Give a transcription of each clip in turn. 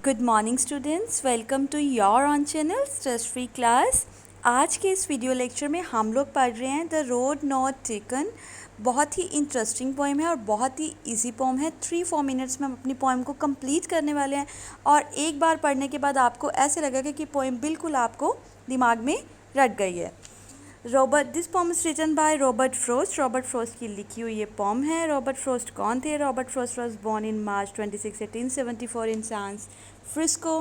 Good morning students, welcome to your own channel stress free class. आज के इस video lecture में हम लोग पढ़ रहे हैं द रोड नॉट टेकन। बहुत ही इंटरेस्टिंग पोएम है और बहुत ही इजी पोएम है। 3-4 मिनट्स में हम अपनी पोएम को कंप्लीट करने वाले हैं और एक बार पढ़ने के बाद आपको ऐसे लगेगा कि पोएम बिल्कुल आपको दिमाग में रट गई है। This poem is written by Robert Frost. Robert Frost की लिखी हुई ये पोम है। रॉबर्ट फ्रोस्ट कौन थे? Robert Frost was born in March 26, 1874 in San Francisco.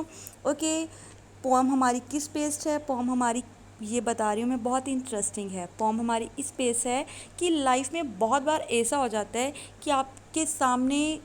Okay, poem हमारी किस पेस्ट है? पोम हमारी ये बता रही हूँ मैं, बहुत इंटरेस्टिंग है। पोम हमारी इस पेस है कि लाइफ में बहुत बार ऐसा हो जाता है कि आपके सामने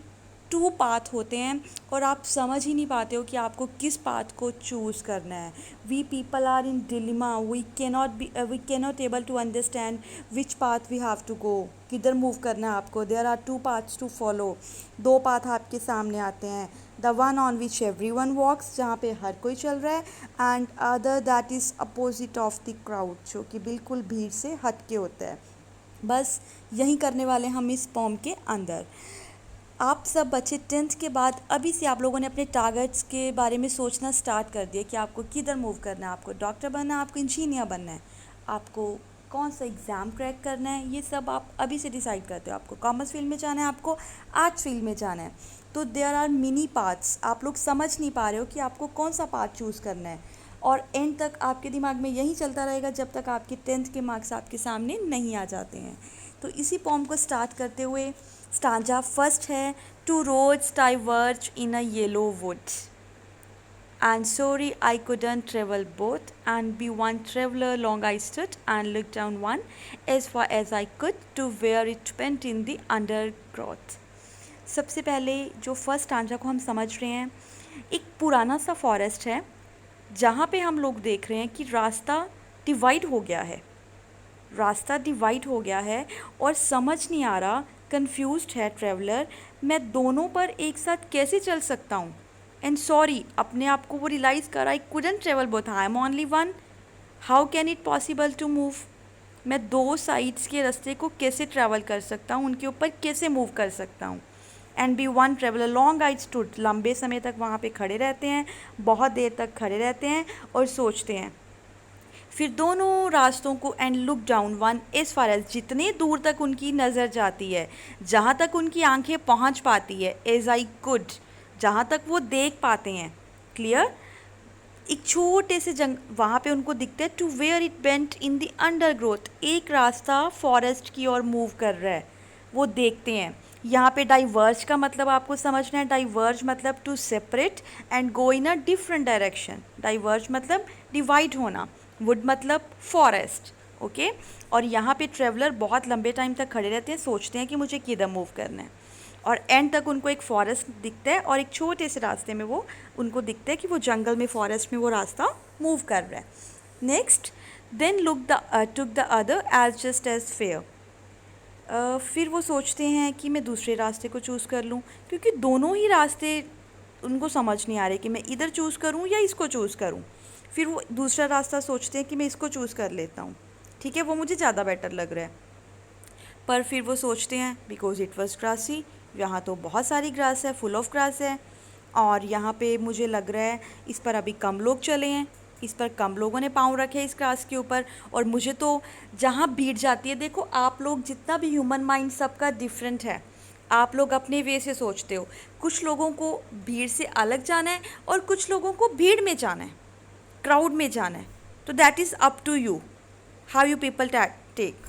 2 पाथ होते हैं और आप समझ ही नहीं पाते हो कि आपको किस पाथ को चूज़ करना है। We people are in dilemma, we cannot able to understand which path we have to go, किधर मूव करना है आपको। There are 2 paths to follow. 2 path आपके सामने आते हैं। The one on which everyone walks, जहाँ पे हर कोई चल रहा है, and other that is opposite of the crowd, जो कि बिल्कुल भीड़ से हट के होता है। बस यही करने वाले हम इस पोम के अंदर। आप सब बच्चे 10th के बाद अभी से आप लोगों ने अपने टारगेट्स के बारे में सोचना स्टार्ट कर दिया कि आपको किधर मूव करना है। आपको डॉक्टर बनना है, आपको इंजीनियर बनना है, आपको कौन सा एग्ज़ाम क्रैक करना है, ये सब आप अभी से डिसाइड करते हो। आपको कॉमर्स फील्ड में जाना है, आपको आर्ट्स फील्ड में जाना है। तो देयर आर मिनी पाथ्स। आप लोग समझ नहीं पा रहे हो कि आपको कौन सा पाथ चूज़ करना है और एंड तक आपके दिमाग में यही चलता रहेगा जब तक आपके 10th के मार्क्स आपके सामने नहीं आ जाते हैं। तो इसी पोम को स्टार्ट करते हुए स्टांजा फर्स्ट है, two roads diverge in a yellow wood, and sorry I couldn't travel both, and be one traveler long I stood and looked down one as far as I could to where it went in the undergrowth। सबसे पहले जो first stanza को हम समझ रहे हैं, एक पुराना सा फॉरेस्ट है जहाँ पे हम लोग देख रहे हैं कि रास्ता डिवाइड हो गया है। रास्ता डिवाइड हो गया है और समझ नहीं आ रहा, कंफ्यूज्ड है ट्रैवलर, मैं दोनों पर एक साथ कैसे चल सकता हूँ। एंड सॉरी, अपने आप को वो रियलाइज़ करा, I couldn't travel both, I am only one, how can it possible to move. मैं 2 साइड्स के रास्ते को कैसे ट्रैवल कर सकता हूँ, उनके ऊपर कैसे मूव कर सकता हूँ। And be one traveller long I stood, लंबे समय तक वहाँ पे खड़े रहते हैं, बहुत देर तक खड़े रहते हैं और सोचते हैं। फिर दोनों रास्तों को and look down one as far as, जितने दूर तक उनकी नज़र जाती है, जहाँ तक उनकी आंखें पहुँच पाती है, एज आई कुड, जहाँ तक वो देख पाते हैं। क्लियर? एक छोटे से वहाँ पे उनको दिखता है, to where it bent in the undergrowth, एक रास्ता फॉरेस्ट की ओर मूव कर रहा है, वो देखते हैं। यहाँ पे डाइवर्ज का मतलब आपको समझना है। डाइवर्ज मतलब to separate and go in a different direction. Diverge मतलब डिवाइड होना। वुड मतलब फॉरेस्ट। ओके, और यहाँ पे ट्रेवलर बहुत लंबे टाइम तक खड़े रहते हैं, सोचते हैं कि मुझे किधर मूव करना है, और एंड तक उनको एक फॉरेस्ट दिखता है और एक छोटे से रास्ते में वो उनको दिखता है कि वो जंगल में, फॉरेस्ट में वो रास्ता मूव कर रहा है। Next, then took the other as just as fair. फिर वो सोचते हैं कि मैं दूसरे रास्ते को चूज़ कर लूँ, क्योंकि दोनों ही रास्ते उनको समझ नहीं आ रहे कि मैं इधर चूज़ करूँ या इसको चूज़ करूँ। फिर वो दूसरा रास्ता सोचते हैं कि मैं इसको चूज़ कर लेता हूँ, ठीक है, वो मुझे ज़्यादा बेटर लग रहा है। पर फिर वो सोचते हैं, बिकॉज इट वॉज ग्रासी, यहाँ तो बहुत सारी ग्रास है, फुल ऑफ ग्रास है, और यहाँ पे मुझे लग रहा है इस पर अभी कम लोग चले हैं, इस पर कम लोगों ने पाँव रखे इस ग्रास के ऊपर, और मुझे तो जहाँ भीड़ जाती है, देखो आप लोग जितना भी ह्यूमन माइंड सबका डिफरेंट है, आप लोग अपने वे से सोचते हो। कुछ लोगों को भीड़ से अलग जाना है और कुछ लोगों को भीड़ में जाना है, क्राउड में जाना है। तो that is up to you how you people take.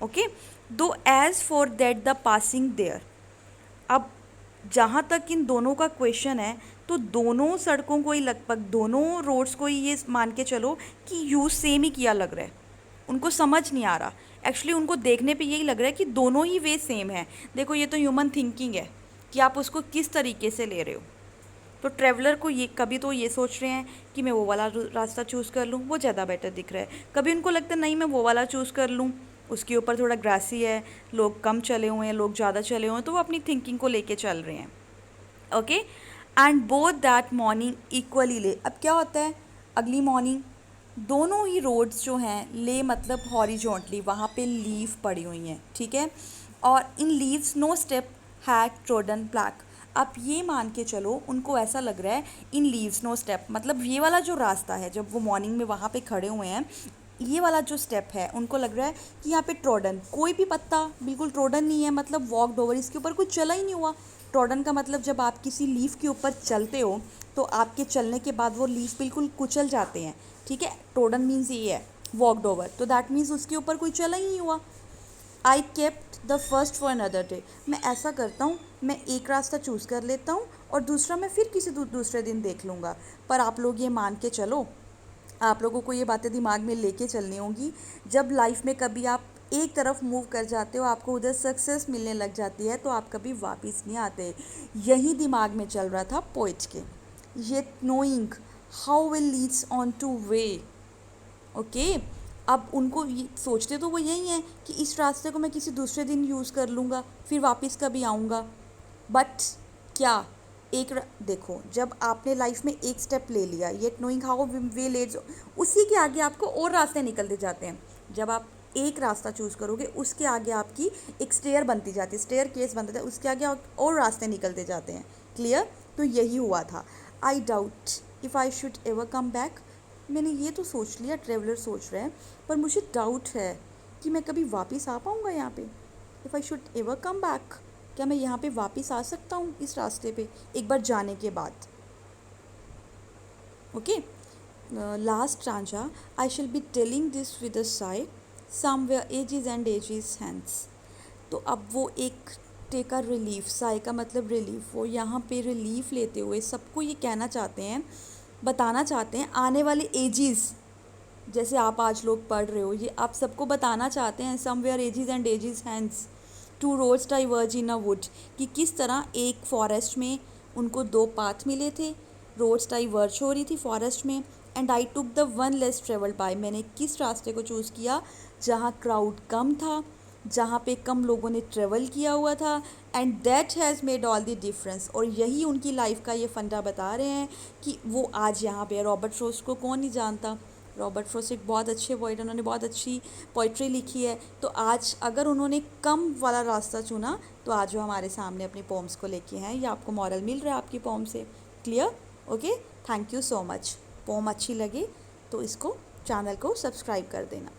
Okay, दो as for that the passing there. अब जहाँ तक इन दोनों का क्वेश्चन है, तो दोनों सड़कों को ही, लगभग दोनों रोड्स को ही ये मान के चलो कि यूज़ सेम ही किया लग रहा है। उनको समझ नहीं आ रहा, एक्चुअली उनको देखने पे यही लग रहा है कि दोनों ही वे सेम है। देखो, ये तो ह्यूमन थिंकिंग है कि आप उसको किस तरीके से ले रहे हो। तो ट्रैवलर को ये, कभी तो ये सोच रहे हैं कि मैं वो वाला रास्ता चूज़ कर लूँ, वो ज़्यादा बेटर दिख रहा है। कभी उनको लगता है नहीं, मैं वो वाला चूज़ कर लूँ, उसके ऊपर थोड़ा ग्रासी है, लोग कम चले हुए हैं, लोग ज़्यादा चले हुए हैं, तो वो अपनी थिंकिंग को लेके चल रहे हैं। Okay, and both that morning equally ले। अब क्या होता है, अगली मॉर्निंग दोनों ही रोड्स जो हैं, ले मतलब हॉरिजॉन्टली, वहाँ पे लीव पड़ी हुई हैं, ठीक है, और in leaves no step had trodden black. आप ये मान के चलो उनको ऐसा लग रहा है इन लीव्स नो स्टेप, मतलब ये वाला जो रास्ता है जब वो मॉर्निंग में वहाँ पे खड़े हुए हैं, ये वाला जो स्टेप है उनको लग रहा है कि यहाँ पे ट्रोडन, कोई भी पत्ता बिल्कुल ट्रोडन नहीं है, मतलब वॉकड ओवर, इसके ऊपर कुछ चला ही नहीं हुआ। ट्रोडन का मतलब जब आप किसी लीफ के ऊपर चलते हो तो आपके चलने के बाद वो लीफ बिल्कुल कुचल जाते हैं, ठीक है। ट्रोडन मीन्स ये है वॉकड ओवर, तो दैट मीन्स उसके ऊपर कोई चला ही नहीं हुआ। I kept the first for another day, मैं ऐसा करता हूँ, मैं एक रास्ता चूज़ कर लेता हूँ और दूसरा मैं फिर किसी दूसरे दिन देख लूँगा। पर आप लोग ये मान के चलो, आप लोगों को ये बातें दिमाग में लेके चलनी होंगी, जब लाइफ में कभी आप एक तरफ मूव कर जाते हो, आपको उधर सक्सेस मिलने लग जाती है, तो आप कभी वापस नहीं आते। यही दिमाग में चल रहा था पोइट के। ये knowing how will leads on two way, okay. अब उनको ये सोचते तो वो यही है कि इस रास्ते को मैं किसी दूसरे दिन यूज़ कर लूँगा, फिर वापस कभी आऊँगा। बट क्या देखो, जब आपने लाइफ में एक स्टेप ले लिया, yet knowing how way leads, उसी के आगे आपको और रास्ते निकलते जाते हैं। जब आप एक रास्ता चूज़ करोगे उसके आगे आपकी एक स्टेयर बनती जाती है, स्टेयर केस बनता है, उसके आगे और रास्ते निकलते जाते हैं। क्लियर? तो यही हुआ था। I doubt if I should ever come back, मैंने ये तो सोच लिया, ट्रेवलर सोच रहे हैं, पर मुझे डाउट है कि मैं कभी वापस आ पाऊँगा यहाँ पे। If I should ever come back, क्या मैं यहाँ पे वापस आ सकता हूँ इस रास्ते पे एक बार जाने के बाद? Okay, last stanza, I shall be telling this with a sigh, somewhere ages and ages hence. तो अब वो एक टेक अ रिलीफ, साई का मतलब रिलीफ, वो यहाँ पे रिलीफ लेते हुए सबको ये कहना चाहते हैं, बताना चाहते हैं आने वाले एजेस, जैसे आप आज लोग पढ़ रहे हो, ये आप सबको बताना चाहते हैं somewhere ages and ages hence two roads diverge in a wood, कि किस तरह एक फॉरेस्ट में उनको दो पाथ मिले थे, रोड्स डाइवर्ज हो रही थी फॉरेस्ट में, and I took the one less travelled by, मैंने किस रास्ते को चूज़ किया जहाँ क्राउड कम था, जहाँ पे कम लोगों ने ट्रेवल किया हुआ था, and that has made all the difference. और यही उनकी लाइफ का ये फंडा बता रहे हैं कि वो आज यहाँ पे। रॉबर्ट फ्रॉस्ट को कौन नहीं जानता, रॉबर्ट फ्रॉस्ट एक बहुत अच्छे पोइट, उन्होंने बहुत अच्छी पोइट्री लिखी है। तो आज अगर उन्होंने कम वाला रास्ता चुना, तो आज वो हमारे सामने अपनी पोम्स को लेके हैं। ये आपको मॉरल मिल रहा है आपकी पोम से। Clear? Okay, thank you so much. Poem अच्छी लगे तो इसको, चैनल को सब्सक्राइब कर देना।